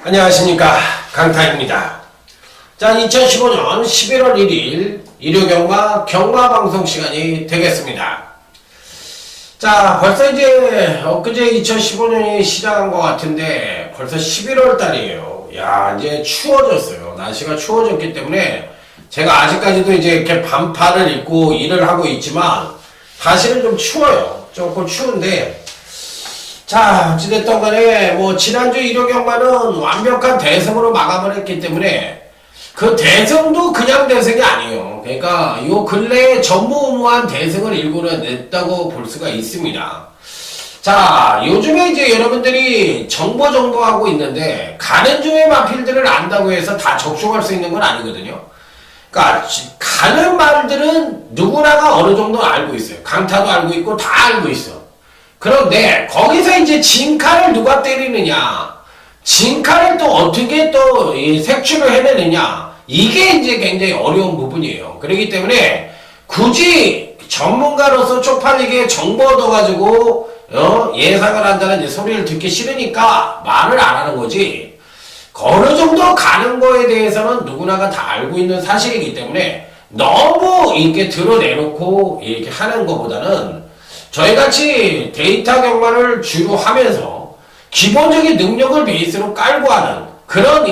안녕하십니까, 강타입니다. 자, 2015년 11월 1일 일요경마 경마방송 시간이 되겠습니다. 자, 벌써 이제 엊그제 2015년이 시작한 것 같은데 벌써 11월 달이에요. 야, 이제 추워졌어요. 날씨가 추워졌기 때문에 제가 아직까지도 이제 이렇게 반팔을 입고 일을 하고 있지만 사실은 좀 추워요. 조금 추운데, 자, 어찌됐든 간에 뭐 지난주 일요경마는 완벽한 대승으로 마감을 했기 때문에 그 대승도 그냥 대승이 아니에요. 그러니까 요 근래에 전무후무한 대승을 일궈냈다고 볼 수가 있습니다. 자, 요즘에 이제 여러분들이 정보하고 있는데 가는 중에 마필들을 안다고 해서 다 적중할 수 있는 건 아니거든요. 그러니까 가는 말들은 누구나가 어느 정도 알고 있어요. 강타도 알고 있고 다 알고 있어. 그런데 거기서 이제 진카를 누가 때리느냐, 진카를 또 어떻게 또 색출을 해내느냐, 이게 이제 굉장히 어려운 부분이에요. 그렇기 때문에 굳이 전문가로서 쪽팔리게 정보 얻어가지고 예상을 한다는 이제 소리를 듣기 싫으니까 말을 안 하는 거지, 어느 정도 가는 거에 대해서는 누구나가 다 알고 있는 사실이기 때문에 너무 이렇게 드러내놓고 이렇게 하는 것보다는 저희같이 데이터 경마를 주로 하면서 기본적인 능력을 베이스로 깔고 하는 그런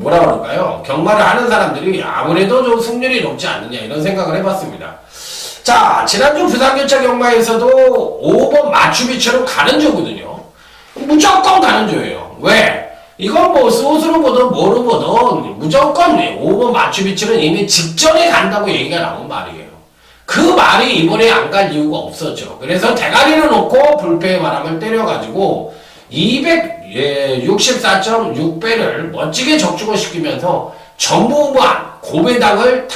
뭐라 그럴까요? 경마를 하는 사람들이 아무래도 좀 승률이 높지 않느냐 이런 생각을 해봤습니다. 자, 지난주 부산교차 경마에서도 5번 맞추비처럼 가는 조거든요. 무조건 가는 조예요. 왜? 이건 뭐 소스로 보든 뭐로 보든 무조건 5번 맞추비처럼 이미 직전에 간다고 얘기가 나온 말이에요. 그 말이 이번에 안 갈 이유가 없었죠. 그래서 대가리를 놓고 불패의 바람을 때려가지고 264.6배를 멋지게 적중을 시키면서 전무후무한 고배당을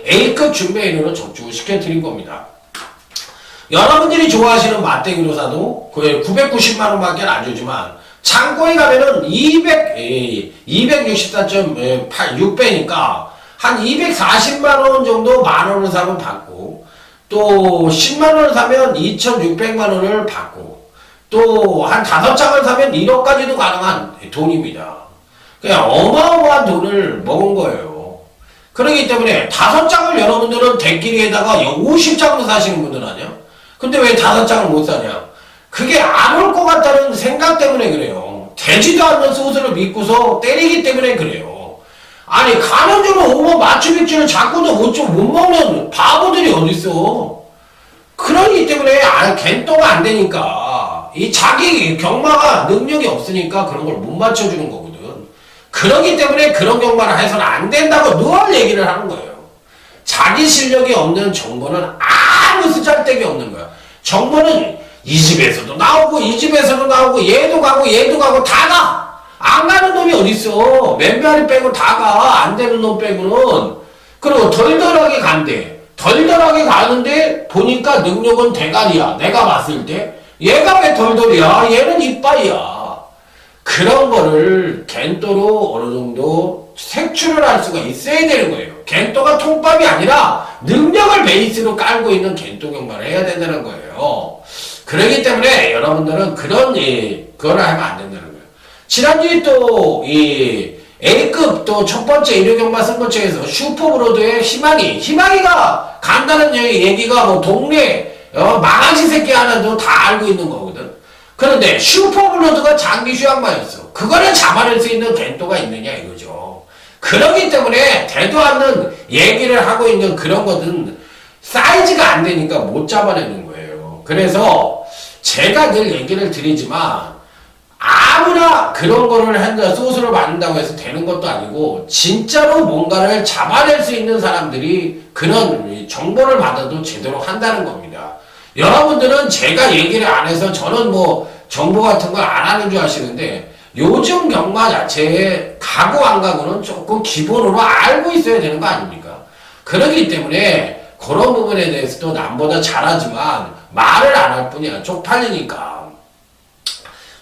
A급 준비인으로 적중을 시켜드린 겁니다. 여러분들이 좋아하시는 맞대기로사도 990만원밖에 안 주지만 창고에 가면은 264.6배니까 한 240만원 정도 만원을 사면 받고, 또 10만원을 사면 2600만원을 받고, 또 한 5장을 사면 1억까지도 가능한 돈입니다. 그냥 어마어마한 돈을 먹은 거예요. 그렇기 때문에 5장을 여러분들은 대끼리에다가 50장도 사시는 분들 아니야? 근데 왜 5장을 못 사냐? 그게 안 올 것 같다는 생각 때문에 그래요. 되지도 않는 소스를 믿고서 때리기 때문에 그래요. 아니, 가는 줄은 5번 맞춤vic주를 자꾸도 못 먹는 바보들이 어딨어. 그러기 때문에 겐또가 안 되니까 이 자기 경마가 능력이 없으니까 그런 걸 못 맞춰주는 거거든. 그러기 때문에 그런 경마를 해서는 안 된다고 늘 얘기를 하는 거예요. 자기 실력이 없는 정보는 아무 쓰잘데기 없는 거야. 정보는 이 집에서도 나오고 이 집에서도 나오고 얘도 가고 다 가. 안 가는 놈이 어딨어. 몇 마리 빼고 다 가. 안 되는 놈 빼고는. 그리고 덜덜하게 간대. 덜덜하게 가는데 보니까 능력은 대가리야. 내가 봤을 때. 얘가 왜 덜덜이야? 얘는 이빠이야. 그런 거를 겐또로 어느 정도 색출을 할 수가 있어야 되는 거예요. 겐또가 통밥이 아니라 능력을 베이스로 깔고 있는 겐또 경마를 해야 된다는 거예요. 그렇기 때문에 여러분들은 그걸 하면 안 된다는 거예요. 지난주에 또 A급 또 첫 번째 일요경마 선거체에서 슈퍼브로드의 희망이가 간다는 얘기가 뭐 동네 망아지 새끼 하나도 다 알고 있는 거거든. 그런데 슈퍼브로드가 장기 휴양마였어. 그거를 잡아낼 수 있는 겐또가 있느냐 이거죠. 그렇기 때문에 되도 않는 얘기를 하고 있는 그런 것은 사이즈가 안 되니까 못 잡아내는 거예요. 그래서 제가 늘 얘기를 드리지만 아무나 그런 거를 한다, 소스를 만든다고 해서 되는 것도 아니고, 진짜로 뭔가를 잡아낼 수 있는 사람들이 그런 정보를 받아도 제대로 한다는 겁니다. 여러분들은 제가 얘기를 안 해서 저는 뭐 정보 같은 걸 안 하는 줄 아시는데, 요즘 경마 자체에 가고 안 가고는 조금 기본으로 알고 있어야 되는 거 아닙니까? 그렇기 때문에 그런 부분에 대해서도 남보다 잘하지만 말을 안 할 뿐이야. 쪽팔리니까.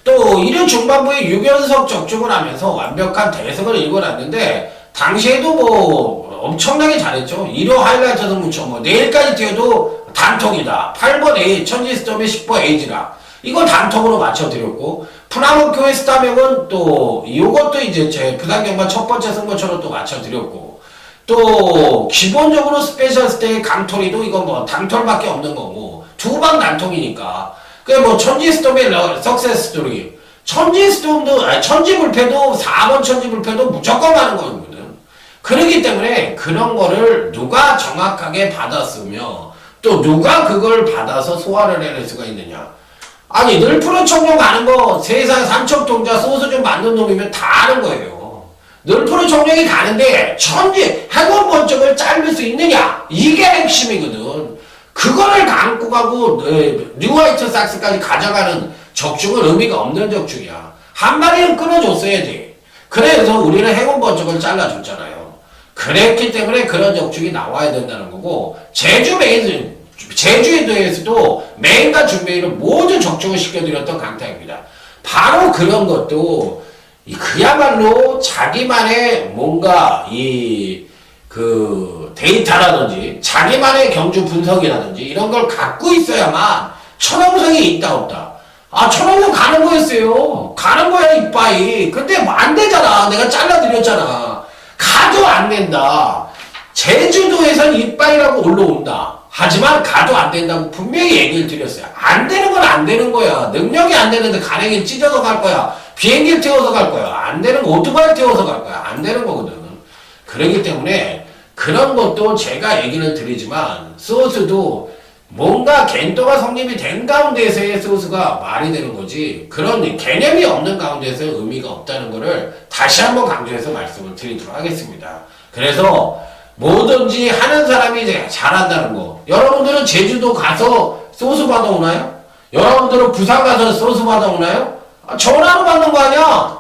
또 1회 중반부에 6연속 적중을 하면서 완벽한 대승을 일궈놨는데 당시에도 뭐 엄청나게 잘했죠. 1호 하이라이트도 묻혀 뭐 내일까지 뛰어도 단톡이다. 8번 A 천지스톰의 10번 에이지라 이거 단톡으로 맞춰드렸고 프라모교회 스타명은 또 이것도 이제 제 부산경마 첫 번째 승부처럼 또 맞춰드렸고 또 기본적으로 스페셜 스테이 강토리도 이건 뭐 당톨밖에 없는 거고 두 방 단통이니까 그게 뭐 천지스톰의 석세스 스토리 천지스톰도 천지불패도 4번 천지불패도 무조건 하는 거거든. 그렇기 때문에 그런 거를 누가 정확하게 받았으며 또 누가 그걸 받아서 소화를 해낼 수가 있느냐. 아니 늘프로 청룡 가는 거 세상 삼척동자 소수 좀 맞는 놈이면 다 아는 거예요. 늘프로 청룡이 가는데 천지 해골 번쩍을 자를 수 있느냐 이게 핵심이거든. 그거를 감고 가고 뉴화이트 삭스까지 가져가는 적중은 의미가 없는 적중이야. 한 마리는 끊어줬어야지. 그래서 우리는 해골 번쩍을 잘라줬잖아요. 그랬기 때문에 그런 적중이 나와야 된다는 거고 제주에 대해서도 메인과 준메인을 모두 적중을 시켜드렸던 강타입니다. 바로 그런 것도 그야말로 자기만의 뭔가 데이터라든지 자기만의 경주 분석이라든지 이런 걸 갖고 있어야만 천왕성이 있다 없다. 천왕성 가는 거였어요. 가는 거야 이빠이. 근데 뭐 안 되잖아. 내가 잘라드렸잖아. 가도 안 된다. 제주도에선 이빠이라고 올라온다. 하지만 가도 안 된다고 분명히 얘기를 드렸어요. 안 되는 건 안 되는 거야. 능력이 안 되는데 간행이 찢어서 갈 거야. 비행기를 태워서 갈 거야. 안 되는 거 오토바이를 태워서 갈 거야. 안 되는 거거든. 그렇기 때문에 그런 것도 제가 얘기를 드리지만 소스도 뭔가 겐토가 성립이 된 가운데에서의 소스가 말이 되는 거지 그런 개념이 없는 가운데서 의미가 없다는 거를 다시 한번 강조해서 말씀을 드리도록 하겠습니다. 그래서 뭐든지 하는 사람이 이제 잘한다는 거. 여러분들은 제주도 가서 소스 받아오나요? 여러분들은 부산 가서 소스 받아오나요? 전화로 받는 거 아니야?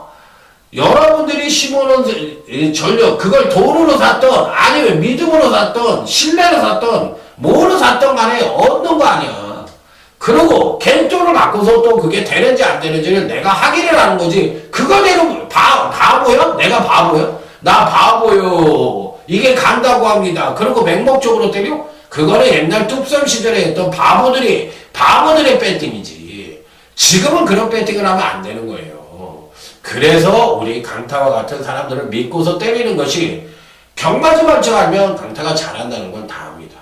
여러분들이 심어놓은 전력, 그걸 돈으로 샀던, 아니면 믿음으로 샀던, 신뢰로 샀던, 뭐로 샀던 간에 얻는 거 아니야. 그리고 겐토를 갖고서 또 그게 되는지 안 되는지를 내가 확인을 하는 거지. 그거대로 바보야? 내가 바보야? 나 바보요. 이게 간다고 합니다. 그리고 맹목적으로 때려? 그거는 옛날 뚝섬 시절에 했던 바보들의 배팅이지. 지금은 그런 배팅을 하면 안 되는 거예요. 그래서 우리 강타와 같은 사람들을 믿고서 때리는 것이 경마지만 알면 강타가 잘한다는 건 다 압니다.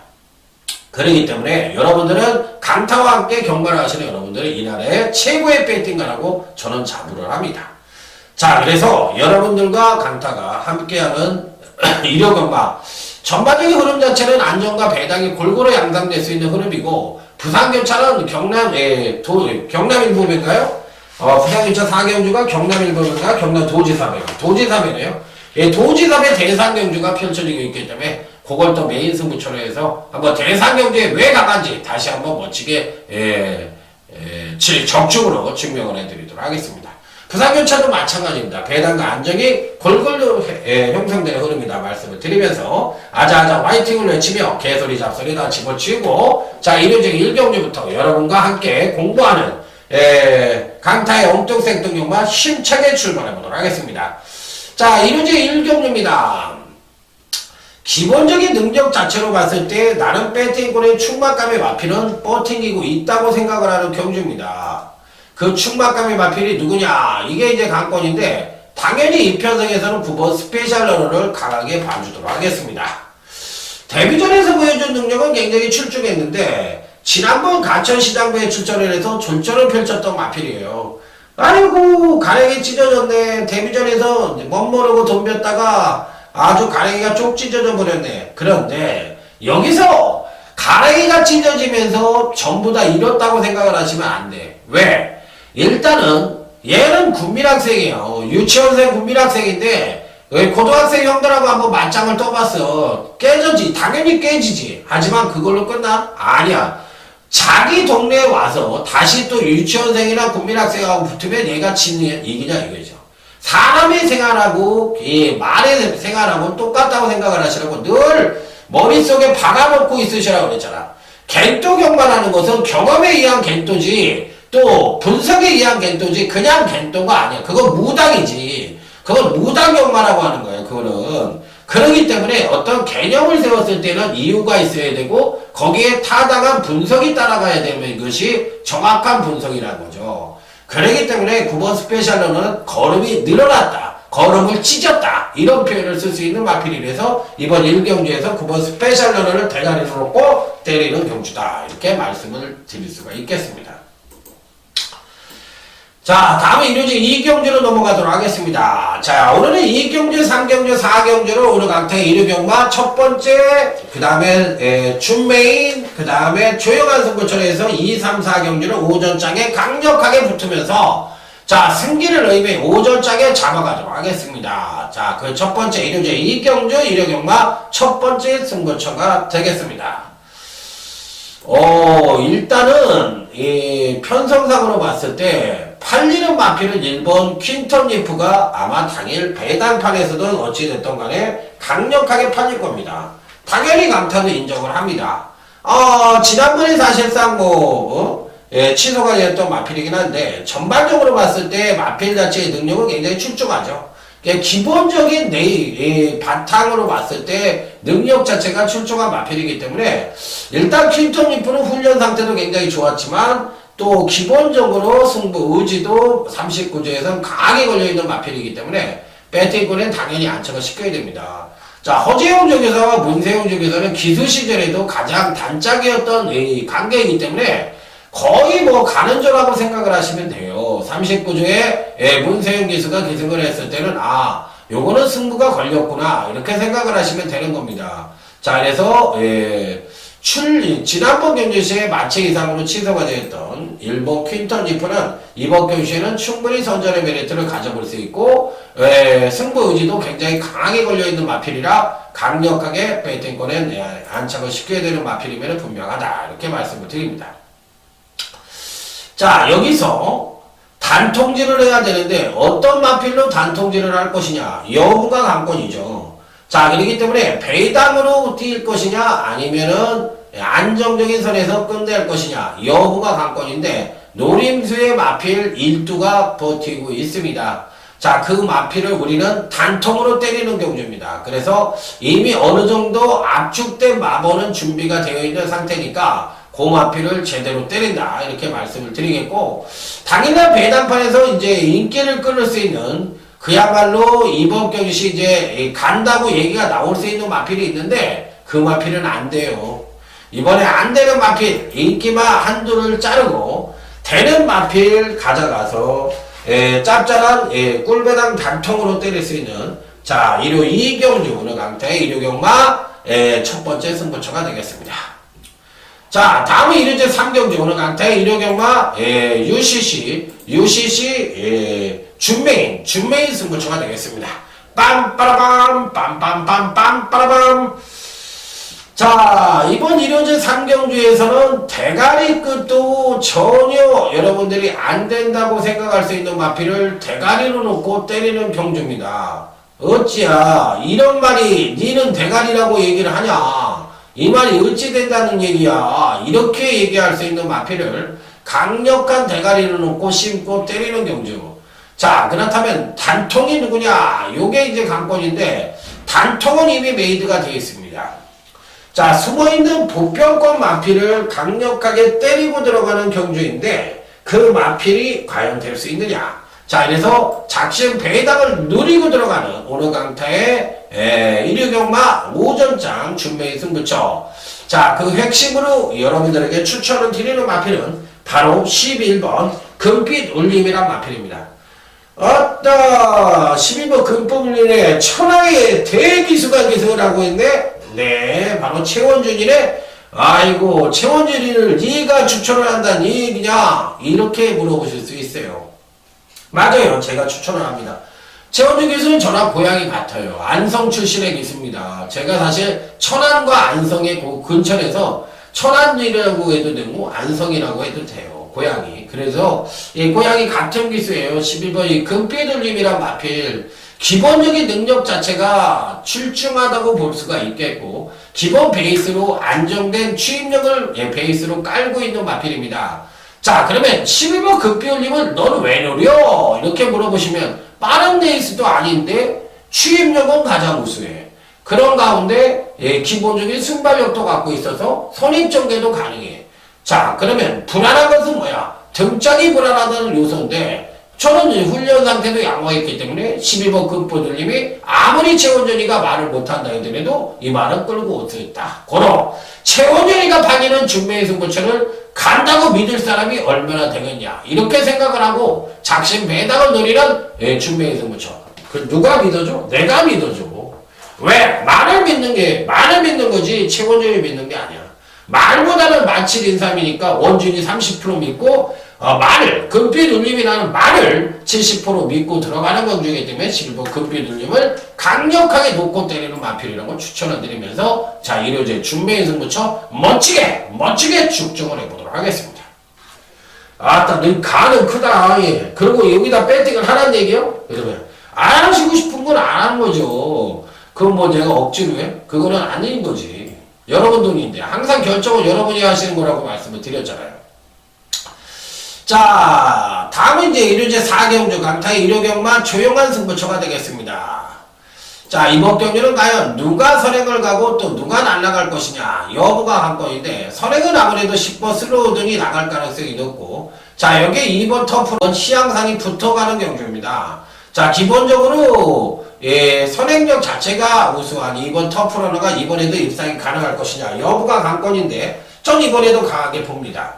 그렇기 때문에 여러분들은 강타와 함께 경마를 하시는 여러분들은 이날의 최고의 배팅가라고 저는 자부를 합니다. 자, 그래서 여러분들과 강타가 함께하는 일요경마 전반적인 흐름 자체는 안정과 배당이 골고루 양상될 수 있는 흐름이고 부산경차는 경남 일부인가요? 부산경차 4경주가 경남 일부인가 경남 도지사배네요. 도지사배 대상경주가 펼쳐지고 있기 때문에 그걸 또 메인 승부처로 해서 한번 대상경주에 왜 강한지 다시 한번 멋지게 적중으로 증명을 해드리도록 하겠습니다. 부산경차도 마찬가지입니다. 배당과 안정이 골고루 형성되는 흐름이다 말씀을 드리면서 아자아자 화이팅을 외치며 개소리 잡소리 다 집어치우고 자 일요일 1경주부터 여러분과 함께 공부하는 강타의 엉뚱생뚱경마 힘차게 출발해보도록 하겠습니다. 자 일요일 1경주입니다. 기본적인 능력 자체로 봤을 때 나는 배팅권의 충만감의 마필은 버팅이고 있다고 생각을 하는 경주입니다. 그 충만감의 마필이 누구냐? 이게 이제 관건인데 당연히 이 편성에서는 9번 스페셜 러너를 강하게 봐주도록 하겠습니다. 데뷔전에서 보여준 능력은 굉장히 출중했는데 지난번 가천시장부에 출전을 해서 졸전을 펼쳤던 마필이에요. 아이고 가랭이 찢어졌네. 데뷔전에서 멋모르고 덤볐다가 아주 가랭이가 쪽 찢어져 버렸네. 그런데 여기서 가랭이가 찢어지면서 전부 다 잃었다고 생각을 하시면 안 돼. 왜? 일단은 얘는 군민학생이에요. 유치원생 군민학생인데 고등학생 형들하고 한번 맞짱을 떠봤어. 깨졌지. 당연히 깨지지. 하지만 그걸로 끝나? 아니야. 자기 동네에 와서 다시 또 유치원생이나 국민학생하고 붙으면 얘가 이기냐 이거죠. 사람의 생활하고 말의 생활하고 똑같다고 생각을 하시라고 늘 머릿속에 박아놓고 있으시라고 그랬잖아. 겐토 경마라는 것은 경험에 의한 겐토지 또 분석에 의한 겐토지 그냥 겐토가 아니야. 그건 무당이지. 그건 무당 경마라고 하는 거예요. 그거는. 그렇기 때문에 어떤 개념을 세웠을 때는 이유가 있어야 되고 거기에 타당한 분석이 따라가야 되는 것이 정확한 분석이라는 거죠. 그렇기 때문에 9번 스페셜러는 걸음이 늘어났다, 걸음을 찢었다, 이런 표현을 쓸 수 있는 마필이라서 이번 1경주에서 9번 스페셜러를 대가리로 놓고 때리는 경주다, 이렇게 말씀을 드릴 수가 있겠습니다. 자, 다음에 이루어진 2경주로 넘어가도록 하겠습니다. 자, 오늘은 2경주, 3경주, 4경주로 오늘 강태 1경마 첫 번째, 그 다음에 준메인, 그 다음에 조용한 승부처에서 2, 3, 4경주를 오전장에 강력하게 붙으면서 자, 승기를 의미 오전장에 잡아가도록 하겠습니다. 자, 그 첫 번째 이루어진 2경주 1경마 첫 번째 승부처가 되겠습니다. 일단은 편성상으로 봤을 때 팔리는 마필은 1번 퀸턴 리프가 아마 당일 배당판에서든 어찌됐던 간에 강력하게 팔릴 겁니다. 당연히 강타는 인정을 합니다. 지난번에 사실상 취소가 됐던 마필이긴 한데 전반적으로 봤을 때 마필 자체의 능력은 굉장히 출중하죠. 기본적인 바탕으로 봤을 때 능력 자체가 출중한 마필이기 때문에 일단 퀸턴 리프는 훈련 상태도 굉장히 좋았지만 또 기본적으로 승부 의지도 39주에서는 강하게 걸려있는 마필이기 때문에 배팅권엔 당연히 안착을 시켜야 됩니다. 자, 허재용 쪽에서와 문세용 쪽에서는 기수 시절에도 가장 단짝이었던 관계이기 때문에 거의 가는 조라고 생각을 하시면 돼요. 39주에 문세용 기수가 기승을 했을 때는 요거는 승부가 걸렸구나, 이렇게 생각을 하시면 되는 겁니다. 자, 그래서 지난번 경주시에 마체 이상으로 취소가 되었던 일본 퀸턴 리프는 이번 경주시에는 충분히 선전의 메리트를 가져볼 수 있고 승부 의지도 굉장히 강하게 걸려있는 마필이라 강력하게 배팅권에 안착을 시켜야 되는 마필이면 분명하다, 이렇게 말씀을 드립니다. 자, 여기서 단통지를 해야 되는데 어떤 마필로 단통지를 할 것이냐, 여부가 관건이죠. 자, 그렇기 때문에 배당으로 뛸 것이냐 아니면은 안정적인 선에서 끝낼 것이냐, 여부가 관건인데 노림수의 마필 일두가 버티고 있습니다. 자, 그 마필을 우리는 단통으로 때리는 경주입니다. 그래서 이미 어느 정도 압축된 마번은 준비가 되어 있는 상태니까 그 마필을 제대로 때린다, 이렇게 말씀을 드리겠고, 당일날 배당판에서 이제 인기를 끌을 수 있는 그야말로 이번 경시 이제 간다고 얘기가 나올 수 있는 마필이 있는데 그 마필은 안 돼요. 이번에 안 되는 마필, 인기마 한두를 자르고 되는 마필 가져가서 짭짤한 꿀배당 단통으로 때릴 수 있는, 자, 일요 2경주 오늘 강태 일요경마 첫 번째 승부처가 되겠습니다. 자, 다음은 일요제 3경주 오늘 강태 일요경마 UCC 준메인 승부처가 되겠습니다. 빰빠라밤 빰빰빰빰 빠라밤. 자, 이번 1호제 3경주에서는 대가리 끝도 전혀 여러분들이 안 된다고 생각할 수 있는 마필을 대가리로 놓고 때리는 경주입니다. 어찌야 이런 말이 니는 대가리라고 얘기를 하냐, 이 말이 어찌 된다는 얘기야, 이렇게 얘기할 수 있는 마필을 강력한 대가리를 놓고 심고 때리는 경주. 자, 그렇다면 단통이 누구냐, 요게 이제 관건인데 단통은 이미 메이드가 되어 있습니다. 자, 숨어있는 보병권 마필을 강력하게 때리고 들어가는 경주인데 그 마필이 과연 될 수 있느냐. 자, 그래서 작심 배당을 누리고 들어가는 오늘 강타의 일요경마 오전장 준메인 승부처. 자, 그 핵심으로 여러분들에게 추천을 드리는 마필은 바로 11번 금빛 울림이란 마필입니다. 11번 금빛 울림의 천하의 대기수가 기승을 하고 있는데, 네, 바로 최원준이네. 아이고, 최원준이를 네가 추천을 한다는 얘기냐, 이렇게 물어보실 수 있어요. 맞아요, 제가 추천을 합니다. 최원준 기수는 저랑 고향이 같아요. 안성 출신의 기수입니다. 제가 사실 천안과 안성의 근처에서 천안이라고 해도 되고 안성이라고 해도 돼요, 고향이. 그래서 고향이 같은 기수예요. 11번 이 금빛 울림이란 마필, 기본적인 능력 자체가 출중하다고 볼 수가 있겠고, 기본 베이스로 안정된 추임력을 베이스로 깔고 있는 마필입니다. 자, 그러면 11번 금빛울림은 너는 왜 노려? 이렇게 물어보시면 빠른 레이스도 아닌데 추임력은 가장 우수해. 그런 가운데 기본적인 순발력도 갖고 있어서 선입전개도 가능해. 자, 그러면 불안한 것은 뭐야? 등짝이 불안하다는 요소인데 저는 이제 훈련 상태도 양호했기 때문에 12번 금보들님이 아무리 최원준이가 말을 못한다 하더라도 이 말은 끌고 올 수 있다. 고로 최원준이가 반기는 준비의 승부처를 간다고 믿을 사람이 얼마나 되겠냐 이렇게 생각을 하고 작심 배당을 노리는 준비의 승부처. 그 누가 믿어줘? 내가 믿어줘. 왜? 말을 믿는 거지 최원준이 믿는 게 아니야. 말보다는 마칠 인삼이니까 원준이 30% 믿고 말을 금빛 울림이라는 말을 70% 믿고 들어가는 경주이기 때문에 11번 금빛 울림을 강력하게 놓고 때리는 마필이라는 걸 추천을 드리면서 자 1호제 준비의 승부처 멋지게 축정을 해보도록 하겠습니다. 아따 너 간은 크다. 예. 그리고 여기다 배팅을 하라는 얘기요? 그러면 안 하시고 싶은 건 안 하는 거죠. 그건 뭐 내가 억지로 해? 그거는 아닌 거지. 여러분 돈인데 항상 결정은 여러분이 하시는 거라고 말씀을 드렸잖아요. 자 다음은 이제 1호제 4경주 강타의 1호경마 조용한 승부처가 되겠습니다. 자 이번 경주는 과연 누가 선행을 가고 또 누가 날아갈 것이냐 여부가 관건인데 선행은 아무래도 10번 슬로우등이 나갈 가능성이 높고 자 여기에 2번 터프는 시향상이 붙어가는 경주입니다. 자 기본적으로 선행력 자체가 우수한 2번 터프러너가 이번에도 입상이 가능할 것이냐 여부가 관건인데 전 이번에도 강하게 봅니다.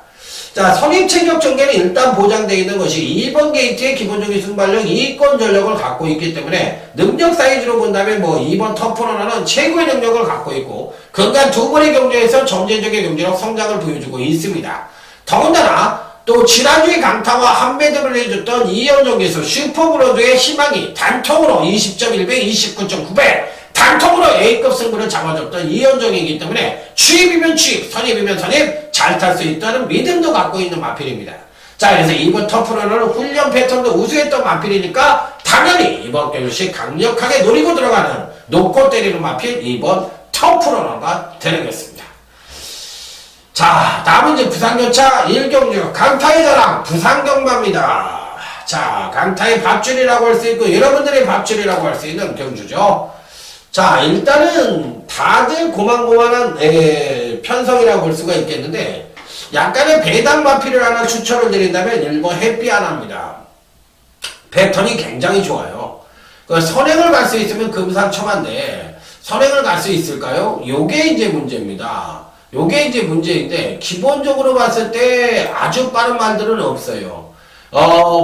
자 선입 체격 전개는 일단 보장되어 있는 것이 2번 게이트의 기본적인 순발력 2권 전력을 갖고 있기 때문에 능력 사이즈로 본다면 뭐 2번 터프러너는 최고의 능력을 갖고 있고 그간 두 번의 경주에서 전체적인 경제력 성장을 보여주고 있습니다. 더군다나 또 지난주에 강타와 한 매듭을 해줬던 이현정 기수 슈퍼브로드의 희망이 단통으로 20.100, 29.900 단통으로 A급 승부를 잡아줬던 이현정이기 때문에 추입이면 추입, 선입이면 선입 잘 탈 수 있다는 믿음도 갖고 있는 마필입니다. 자 그래서 이번 터프러너는 훈련 패턴도 우수했던 마필이니까 당연히 이번 경주시 강력하게 노리고 들어가는 놓고 때리는 마필 2번 터프러너가 되겠습니다. 자 다음은 이제 부산경차 1경주 강타의 자랑 부산경마입니다. 자 강타의 밥줄이라고 할 수 있고 여러분들의 밥줄이라고 할 수 있는 경주죠. 자 일단은 다들 고만고만한 편성이라고 볼 수가 있겠는데 약간의 배당 마필을 하나 추천을 드린다면 1번 햇비하나입니다. 패턴이 굉장히 좋아요. 선행을 갈 수 있으면 금상첨화인데 선행을 갈 수 있을까요? 요게 이제 문제입니다. 요게 이제 문제인데 기본적으로 봤을 때 아주 빠른 말들은 없어요.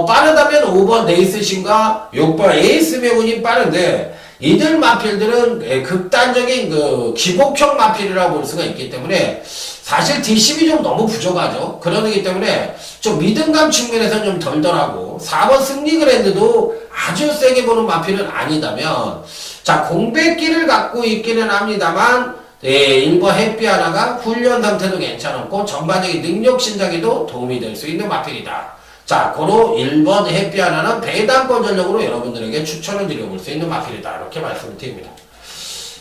빠르다면 5번 네이스신과 6번 에이스 매운이 빠른데 이들 마필들은 극단적인 그 기복형 마필이라고 볼 수가 있기 때문에 사실 뒷심이 좀 너무 부족하죠. 그러기 때문에 좀 믿음감 측면에서는 좀 덜덜하고 4번 승리그랜드도 아주 세게 보는 마필은 아니다면 자 공백기를 갖고 있기는 합니다만 1번 햇비 하나가 훈련 상태도 괜찮았고 전반적인 능력 신장에도 도움이 될 수 있는 마필이다. 자, 고로 1번 햇비 하나는 배당권 전력으로 여러분들에게 추천을 드려볼 수 있는 마필이다. 이렇게 말씀을 드립니다.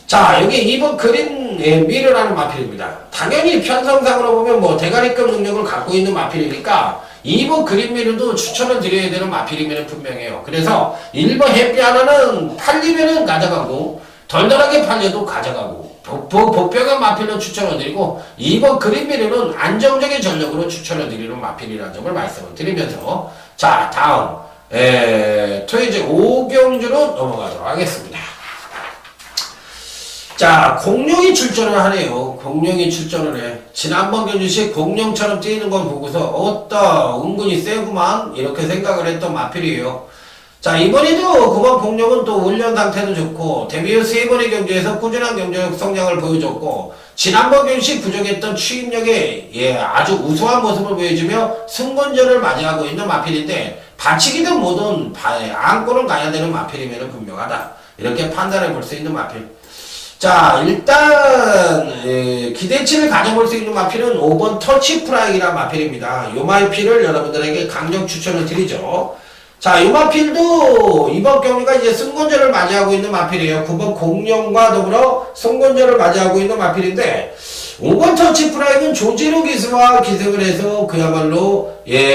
자, 여기 2번 그린 미르라는 마필입니다. 당연히 편성상으로 보면 뭐 대가리급 능력을 갖고 있는 마필이니까 2번 그린 미르도 추천을 드려야 되는 마필이면 분명해요. 그래서 1번 햇비 하나는 팔리면은 가져가고 덜덜하게 팔려도 가져가고 복병한 마필로 추천을 드리고 2번 그린미르는 안정적인 전력으로 추천을 드리는 마필이라는 점을 말씀을 드리면서 자 다음 토요제 5경주로 넘어가도록 하겠습니다. 자 공룡이 출전을 하네요. 공룡이 출전을 해. 지난번 경주시 공룡처럼 뛰는 걸 보고서 어따 은근히 세구만 이렇게 생각을 했던 마필이에요. 자 이번에도 9번 공룡은 또 훈련 상태도 좋고 데뷔 후 3번의 경주에서 꾸준한 경주력 성장을 보여줬고 지난번 경주시 부족했던 추임력에 아주 우수한 모습을 보여주며 승권전을 맞이하고 있는 마필인데 받치기든 뭐든 안고는 가야 되는 마필이면 분명하다. 이렇게 판단해 볼 수 있는 마필. 자 일단 기대치를 가져볼 수 있는 마필은 5번 터치프라이라는 마필입니다. 요 마필을 여러분들에게 강력 추천을 드리죠. 자, 이 마필도 이번 경기가 이제 승권전을 맞이하고 있는 마필이에요. 9번 공룡과 더불어 승권전을 맞이하고 있는 마필인데 5번 터치 프라임은 조지로 기수와 기승을 해서 그야말로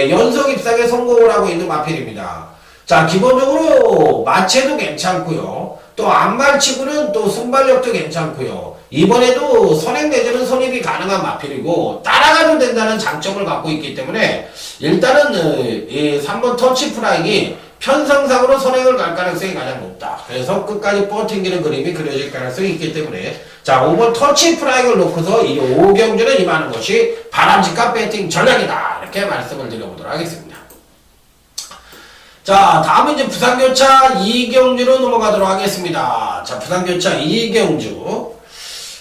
연속 입상에 성공을 하고 있는 마필입니다. 자, 기본적으로 마체도 괜찮고요. 또 안말치고는 또 순발력도 괜찮고요. 이번에도 선행 내지는 선입이 가능한 마필이고 따라가도 된다는 장점을 갖고 있기 때문에 일단은 이 3번 터치 프라잉이 편성상으로 선행을 갈 가능성이 가장 높다. 그래서 끝까지 버팅기는 그림이 그려질 가능성이 있기 때문에 자 5번 터치 프라잉을 놓고서 이 5경주는 임하는 것이 바람직한 배팅 전략이다. 이렇게 말씀을 드려보도록 하겠습니다. 자 다음은 이제 부산교차 2경주로 넘어가도록 하겠습니다. 자 부산교차 2경주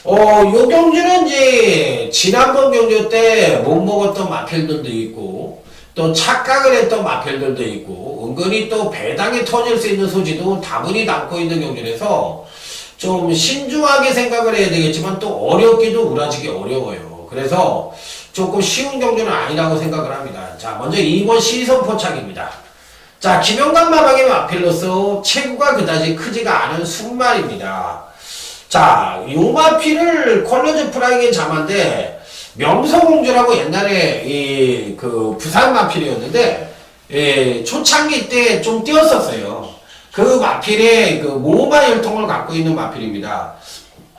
요 경주는 이제 지난번 경주 때 못 먹었던 마필들도 있고 또 착각을 했던 마필들도 있고 은근히 또 배당이 터질 수 있는 소지도 다분히 담고 있는 경주라서 좀 신중하게 생각을 해야 되겠지만 또 어렵기도 우라지기 어려워요. 그래서 조금 쉬운 경주는 아니라고 생각을 합니다. 자 먼저 2번 시선포착입니다. 자 김영남 마방의 마필로서 체구가 그다지 크지가 않은 순말입니다. 자 요 마필을 컬러즈 프라잉에 잡았는데 명서공주라고 옛날에 그 부산 마필이었는데 초창기 때 좀 뛰었었어요. 그 마필의 그 모마 혈통을 갖고 있는 마필입니다.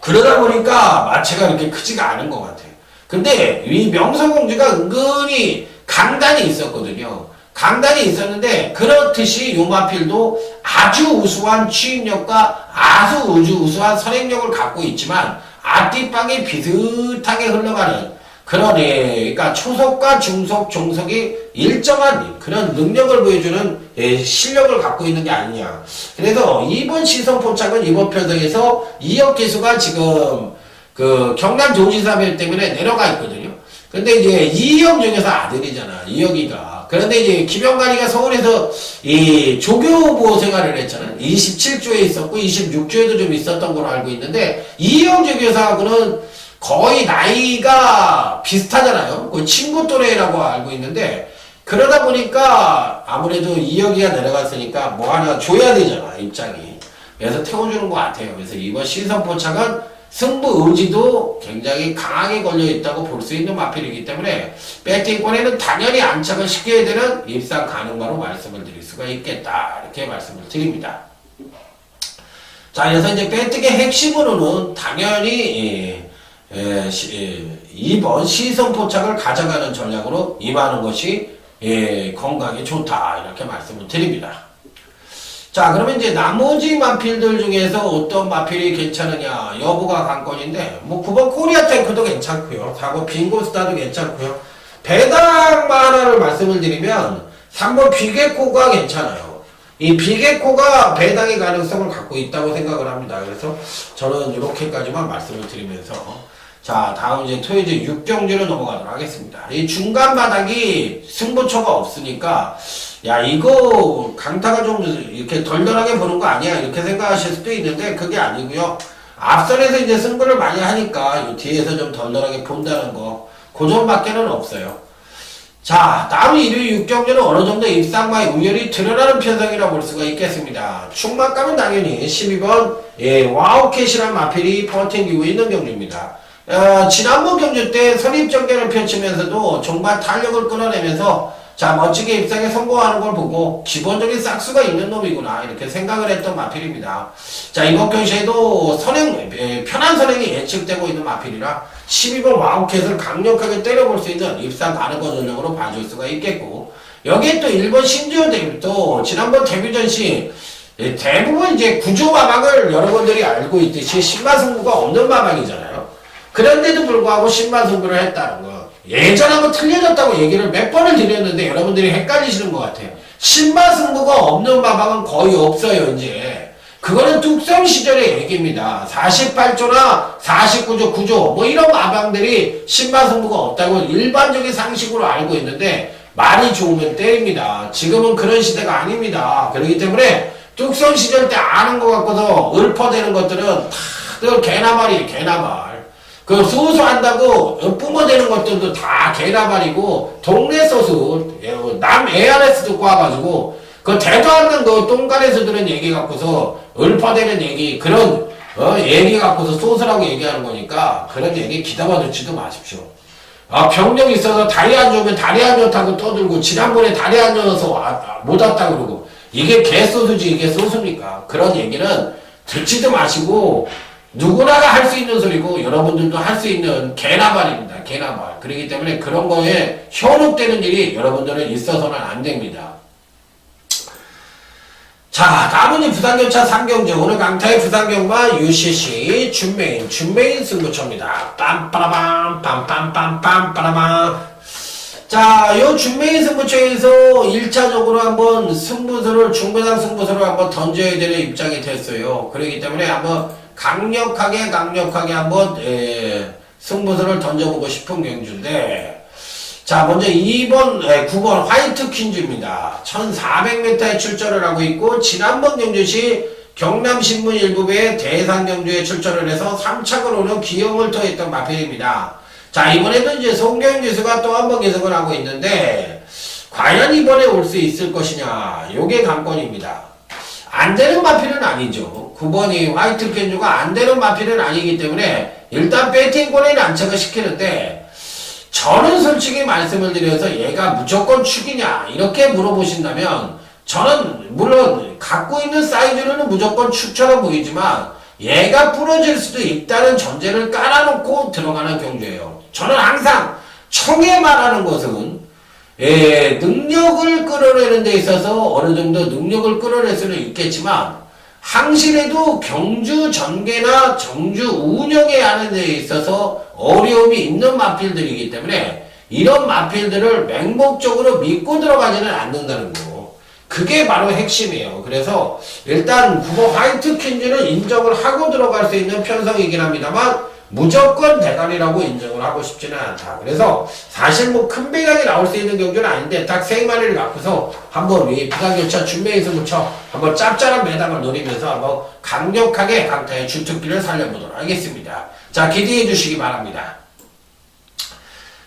그러다 보니까 마체가 그렇게 크지가 않은 것 같아요. 근데 이 명서공주가 은근히 강단이 있었거든요. 강단이 있었는데 그렇듯이 요 마필도 아주 우수한 취입력과 아주 우수한 선행력을 갖고 있지만 앞뒷방이 비슷하게 흘러가는 그런 그러니까 초속과 중속, 종속이 일정한 그런 능력을 보여주는 실력을 갖고 있는 게 아니냐. 그래서 이번 시선포착은 이번 편성에서 이혁기수가 지금 그 경남도지사별 때문에 내려가 있거든요. 근데 이제 이혁 중에서 아들이잖아. 이혁이가. 그런데 이제 김영관이가 서울에서 이 조교보 생활을 했잖아. 27조에 있었고 26조에도 좀 있었던 걸로 알고 있는데 이혁 조교사하고는 거의 나이가 비슷하잖아요. 그 친구 또래라고 알고 있는데 그러다 보니까 아무래도 이혁이가 내려갔으니까 뭐 하나 줘야 되잖아 입장이. 그래서 태워주는 것 같아요. 그래서 이번 시선포착은 승부 의지도 굉장히 강하게 걸려있다고 볼 수 있는 마필이기 때문에 배팅권에는 당연히 안착을 시켜야 되는 입상 가능바로 말씀을 드릴 수가 있겠다. 이렇게 말씀을 드립니다. 자 그래서 이제 배팅의 핵심으로는 당연히 2번 시선포착을 가져가는 전략으로 임하는 것이 건강에 좋다 이렇게 말씀을 드립니다. 자 그러면 이제 나머지 마필들 중에서 어떤 마필이 괜찮으냐 여부가 관건인데 뭐 9번 코리아 탱크도 괜찮고요. 4번 빙고스타도 괜찮고요. 배당만 하나를 말씀을 드리면 3번 비계코가 괜찮아요. 이 비계코가 배당의 가능성을 갖고 있다고 생각을 합니다. 그래서 저는 이렇게까지만 말씀을 드리면서 자 다음 이제 토요일 6경주로 넘어가도록 하겠습니다. 이 중간 바닥이 승부처가 없으니까 야 이거 강타가 좀 이렇게 덜덜하게 보는 거 아니야 이렇게 생각하실 수도 있는데 그게 아니고요. 앞선에서 이제 승부를 많이 하니까 이 뒤에서 좀 덜덜하게 본다는 거 그 점밖에는 없어요. 자 다음 일요일 6경주는 어느 정도 입상과 우열이 드러나는 편성이라고 볼 수가 있겠습니다. 충만감은 당연히 12번 와우캣이라는 마필이 버팅기고 있는 경주입니다. 지난번 경주 때 선입전개를 펼치면서도 정말 탄력을 끌어내면서 자 멋지게 입상에 성공하는 걸 보고 기본적인 싹수가 있는 놈이구나 이렇게 생각을 했던 마필입니다. 자 이번 경시에도 편한 선행이 예측되고 있는 마필이라 12번 와우캣을 강력하게 때려볼 수 있는 입상 가능한 전력으로 봐줄 수가 있겠고 여기에 또 1번 신지호 데뷔도 지난번 데뷔전 시 대부분 이제 구조 마방을 여러분들이 알고 있듯이 신마승부가 없는 마방이잖아요. 그런데도 불구하고 신마승부를 했다는 거 예전하고 틀려졌다고 얘기를 몇 번을 드렸는데 여러분들이 헷갈리시는 것 같아요. 신마승부가 없는 마방은 거의 없어요 이제. 그거는 뚝섬 시절의 얘기입니다. 48조나 49조 9조 뭐 이런 마방들이 신마승부가 없다고 일반적인 상식으로 알고 있는데 말이 좋으면 때립니다. 지금은 그런 시대가 아닙니다. 그렇기 때문에 뚝섬 시절 때 아는 것 같고서 읊어대는 것들은 다들 개나발이에요. 개나발. 그 소수한다고 뿜어대는 것들도 다 개나발이고 동네 소수 남 ARS 듣고 와가지고 그 대도 않는 그 똥간에서 들은 얘기 갖고서 읊어대는 얘기 그런 얘기 갖고서 소수라고 얘기하는 거니까 그런 얘기 기다려 듣지도 마십시오. 병력 있어서 다리 안 좋으면 다리 안 좋다고 떠들고 지난번에 다리 안 좋아서 못 왔다 그러고 이게 개소수지 이게 소수입니까? 그런 얘기는 듣지도 마시고 누구나가 할 수 있는 소리고 여러분들도 할 수 있는 개나발입니다. 개나발. 그렇기 때문에 그런 거에 현혹되는 일이 여러분들은 있어서는 안 됩니다. 자, 다음은 부산교차 3경주. 오늘 강타의 부산경마 UCC 준메인 승부처입니다. 빰빠라밤 빰빰빰빰빠라밤. 자, 요 준메인 승부처에서 1차적으로 한번 승부수를 중배당 승부수를 한번 던져야 되는 입장이 됐어요. 그렇기 때문에 한번 강력하게 한번 승부수를 던져보고 싶은 경주인데, 자, 먼저 9번 화이트 퀸즈입니다. 1400m에 출전을 하고 있고, 지난번 경주시 경남신문 일부배의 대상경주에 출전을 해서 3착을 오는 기형을 토했던 마필입니다. 자, 이번에도 이제 송경 기수가 또 한 번 계승을 하고 있는데, 과연 이번에 올 수 있을 것이냐, 요게 관건입니다. 안 되는 마필은 아니죠. 9번이 화이트 퀸즈가 안 되는 마필은 아니기 때문에, 일단 배팅권에 난착을 시키는데, 저는 솔직히 말씀을 드려서 얘가 무조건 축이냐 이렇게 물어보신다면 저는 물론 갖고 있는 사이즈로는 무조건 축처럼 보이지만 얘가 부러질 수도 있다는 전제를 깔아놓고 들어가는 경주예요. 저는 항상 청에 말하는 것은 능력을 끌어내는 데 있어서 어느 정도 능력을 끌어낼 수는 있겠지만 항실에도 경주 전개나 정주 운영에 하는 데 있어서 어려움이 있는 마필들이기 때문에 이런 마필들을 맹목적으로 믿고 들어가지는 않는다는 거. 그게 바로 핵심이에요. 그래서 일단 9번 화이트 퀸즈는 인정을 하고 들어갈 수 있는 편성이긴 합니다만 무조건 대단이라고 인정을 하고 싶지는 않다. 그래서 사실 뭐 큰 배당이 나올 수 있는 경주는 아닌데 딱 3마리를 갖고서 한번 이 부산교차 준메인에서 묻혀 한번 짭짤한 배당을 노리면서 한번 강력하게 강타의 주특기를 살려보도록 하겠습니다. 자, 기대해 주시기 바랍니다.